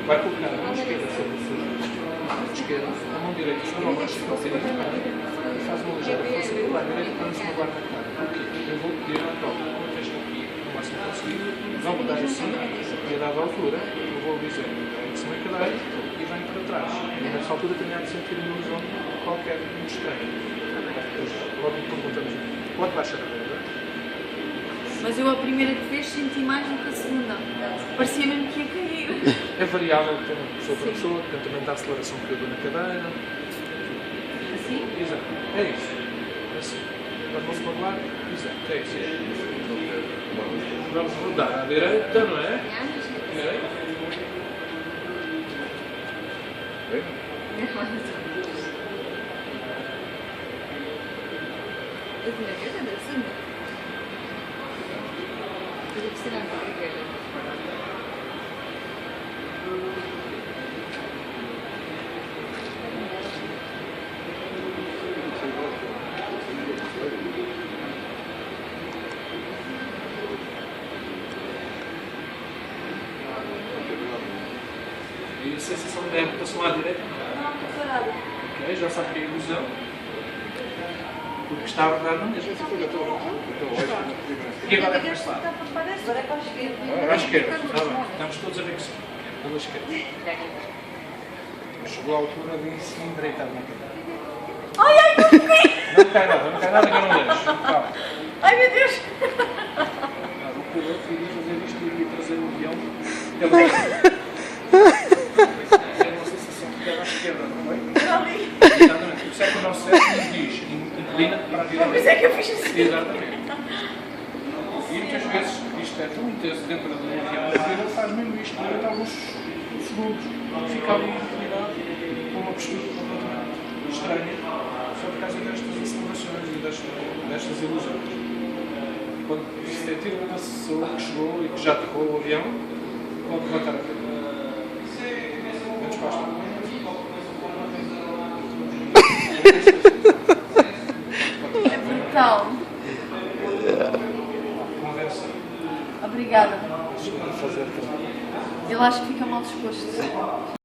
vai colocar a mão esquerda sobre o seu esquerdo, a mão direita sobre o braço, para ser indicado, e faz uma ligeira força com a direita para nos magoar na cara. Porquê? Eu vou pedir à prova, uma vez que aqui no máximo conseguir, vão mudar assim, e a dada altura, eu vou dizer, em cima da cadeira, e vem para trás. E nessa altura tenho de sentir uma ilusão qualquer muito estranha. Depois, logo me perguntamos, pode baixar a cadeira? Mas eu a primeira vez senti mais do que a segunda. Parecia mesmo que ia cair. É variável também de pessoa para pessoa, depende também da aceleração que eu dou na cadeira. Assim? Exato, é isso. Assim. Agora posso falar? Exato, é isso. Vamos rodar à direita, não é? Direita. Eu tinha que fazer assim. Eu preciso de E a sensação de rotação à direita? Não, estou parada. Ok, já sabe que é ilusão. Porque está a rodar não mesmo. E agora é para este lado? Agora é para a esquerda. Para a esquerda, está bem. Estamos todos a ver que sim. Pela esquerda. Chegou à altura de se endireitar na cadeira. Ai, ai, não fiquei! Não cai nada que eu não deixo. Calma. Ai, meu Deus! O piloto iria fazer isto e iria trazer o avião pela é uma sensação de terra à esquerda, não é? Era ali. Exatamente. Por isso é que o nosso cérebro nos diz, inclina-te para a direita. Por isso é que eu fiz assim. Exatamente. E muitas vezes isto é tão intenso dentro do avião, a vida faz mesmo isto durante alguns segundos. Fica ali inclinado com uma postura completamente estranha, só por causa destas acelerações e destas ilusões. Quando sentir uma pessoa que chegou e que já tocou o avião, pode levantar a cadeira. Menos pasta. É brutal. Conversa. Obrigada. Fazer Ele acho que fica mal disposto.